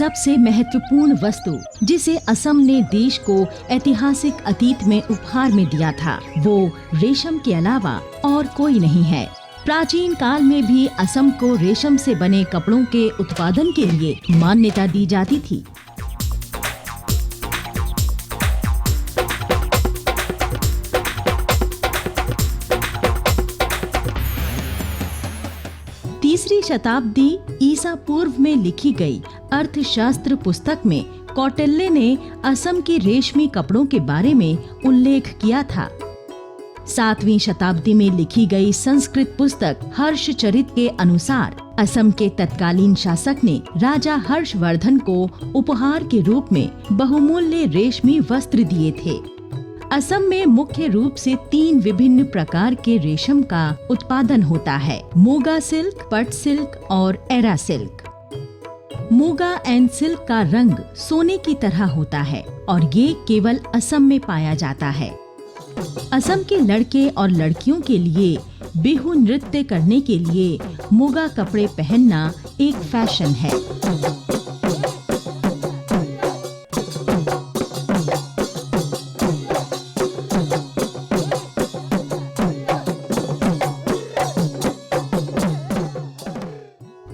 सबसे महत्वपूर्ण वस्तु जिसे असम ने देश को ऐतिहासिक अतीत में उपहार में दिया था, वो रेशम के अलावा और कोई नहीं है। प्राचीन काल में भी असम को रेशम से बने कपड़ों के उत्पादन के लिए मान्यता दी जाती थी। तीसरी शताब्दी ईसा पूर्व में लिखी गई अर्थशास्त्र पुस्तक में कौटिल्य ने असम के रेशमी कपड़ों के बारे में उल्लेख किया था। 7वीं शताब्दी में लिखी गई संस्कृत पुस्तक हर्षचरित के अनुसार असम के तत्कालीन शासक ने राजा हर्षवर्धन को उपहार के रूप में बहुमूल्य रेशमी वस्त्र दिए थे। असम में मुख्य रूप से 3 विभिन्न प्रकार के रेशम का उत्पादन होता है: मोगा सिल्क, पट सिल्क और era silk. Moga and silk का रंग सोने की तरह होता है और ये केवल असम में पाया जाता है। असम के लड़के और लड़कियों के लिए बिहू नृत्य करने के लिए मोगा कपड़े पहनना एक फैशन है।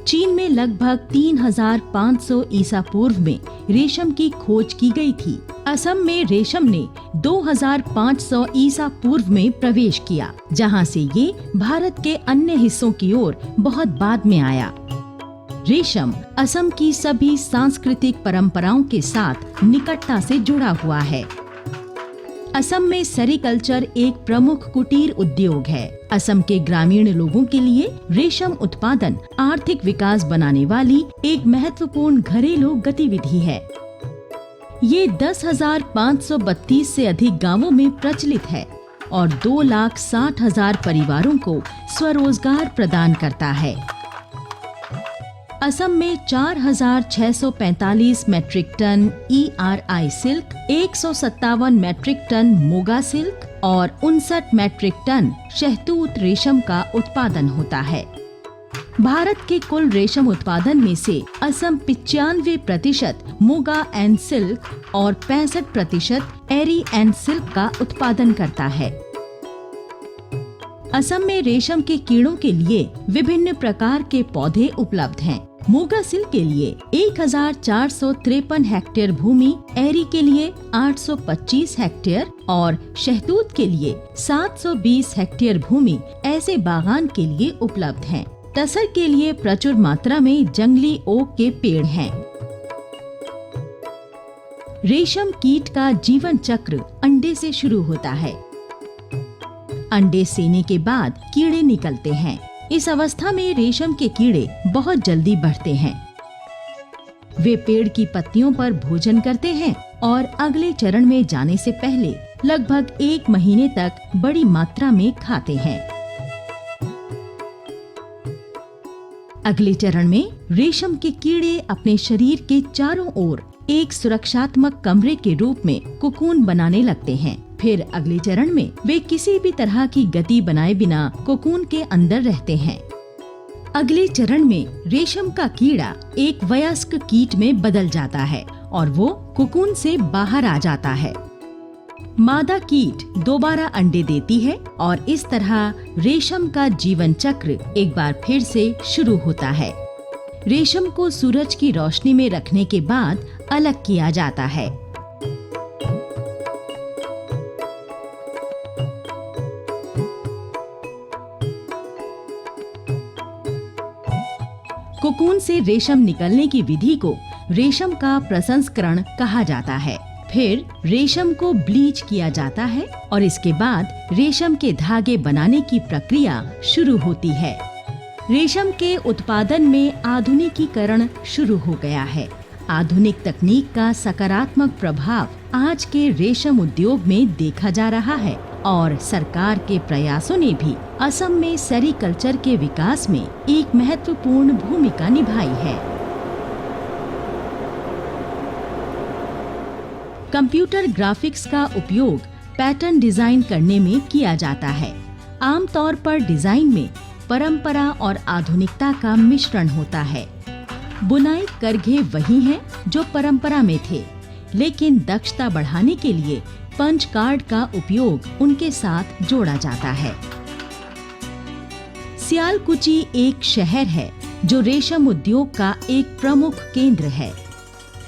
चीन में लगभग 3500 ईसा पूर्व में रेशम की खोज की गई थी। असम में रेशम ने 2500 ईसा पूर्व में प्रवेश किया, जहां से ये भारत के अन्य हिस्सों की ओर बहुत बाद में आया। रेशम असम की सभी सांस्कृतिक परंपराओं के साथ निकटता से जुड़ा हुआ है। असम में सेरीकल्चर एक प्रमुख कुटीर उद्योग है। असम के ग्रामीण लोगों के लिए रेशम उत्पादन आर्थिक विकास बनाने वाली एक महत्वपूर्ण घरेलू गतिविधि है। ये 10,532 से अधिक गांवों में प्रचलित है और 2,60,000 परिवारों को स्वरोजगार प्रदान करता है। असम में 4,645 metric ton ERI silk, 157 metric ton muga silk और 59 मैट्रिक टन शहतूत रेशम का उत्पादन होता है। भारत के कुल रेशम उत्पादन में से असम 95% मोगा एंड सिल्क और 65% एरी एंड सिल्क का उत्पादन करता है। असम में रेशम के कीड़ों के लिए विभिन्न प्रकार के पौधे उपलब्ध हैं। मोगा सिल्क के लिए 1453 हेक्टेयर भूमि, एरी के लिए 825 हेक्टेयर और शहतूत के लिए 720 हेक्टेयर भूमि ऐसे बागान के लिए उपलब्ध हैं। तसर के लिए प्रचुर मात्रा में जंगली ओक के पेड़ हैं। रेशम कीट का जीवन चक्र अंडे से शुरू होता है। अंडे सेने के बाद कीड़े निकलते हैं। इस अवस्था में रेशम के कीड़े बहुत जल्दी बढ़ते हैं। वे पेड़ की पत्तियों पर भोजन करते हैं और अगले चरण में जाने से पहले लगभग 1 महीने तक बड़ी मात्रा में खाते हैं। अगले चरण में रेशम के कीड़े अपने शरीर के चारों ओर एक सुरक्षात्मक कमरे के रूप में कोकून बनाने लगते हैं। फिर अगले चरण में वे किसी भी तरह की गति बनाए बिना कोकून के अंदर रहते हैं। अगले चरण में रेशम का कीड़ा एक वयस्क कीट में बदल जाता है और वो कोकून से बाहर आ जाता है। मादा कीट दोबारा अंडे देती है और इस तरह रेशम का जीवन चक्र एक बार फिर से शुरू होता है। रेशम को सूरज की रोशनी में रखने के बाद अलग किया जाता है। कोकून से रेशम निकलने की विधि को रेशम का प्रसंस्करण कहा जाता है। फिर रेशम को ब्लीच किया जाता है और इसके बाद रेशम के धागे बनाने की प्रक्रिया शुरू होती है। रेशम के उत्पादन में आधुनिकीकरण शुरू हो गया है। आधुनिक तकनीक का सकारात्मक प्रभाव आज के रेशम उद्योग में देखा जा रहा है और सरकार के प्रयासों ने भी असम में सेरीकल्चर के विकास में एक महत्वपूर्ण भूमिका निभाई है। कंप्यूटर ग्राफिक्स का उपयोग पैटर्न डिजाइन करने में किया जाता है। आमतौर पर डिजाइन में परंपरा और आधुनिकता का मिश्रण होता है। बुनाई करघे वही हैं जो परंपरा में थे, लेकिन दक्षता बढ़ाने के लिए पंच कार्ड का उपयोग उनके साथ जोड़ा जाता है। सियालकुची एक शहर है जो रेशम उद्योग का एक प्रमुख केंद्र है।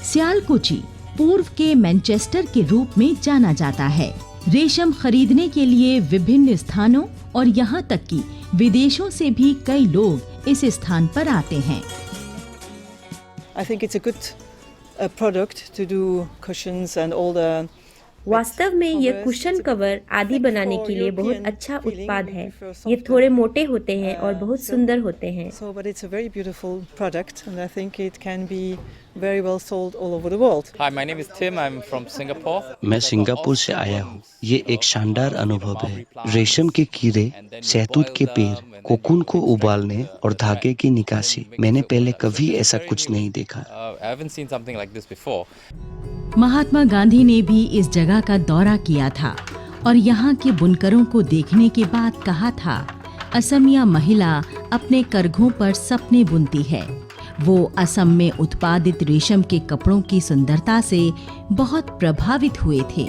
सियालकुची पूर्व के मैनचेस्टर के रूप में जाना जाता है। रेशम खरीदने के लिए विभिन्न स्थानों और यहाँ तक कि विदेशों से भी कई लोग इस स्थान पर आते हैं। I think it's a good product to do cushions and all the वास्तव में ये कुशन कवर आदि बनाने के लिए बहुत अच्छा उत्पाद है। ये थोड़े मोटे होते हैं और बहुत सुंदर होते हैं। So, but it's a very beautiful product, and I think it can be very well sold all over the world. Hi, my name is Tim. I'm from Singapore. मैं सिंगापुर से आया हूँ। ये एक शानदार अनुभव है। रेशम के कीड़े, शहतूत के पेड़, कोकून को उबालने और धागे की निकासी, मैंने पहले कभी ऐसा कुछ नहीं देखा। I haven't seen something like this before. Mahatma Gandhi ने भी इस जगह का दौरा किया था और यहाँ के बुनकरों को देखने के बाद कहा था, असमिया महिला अपने करघों पर सपने बुनती है। वो असम में उत्पादित रेशम के कपड़ों की सुंदरता से बहुत प्रभावित हुए थे।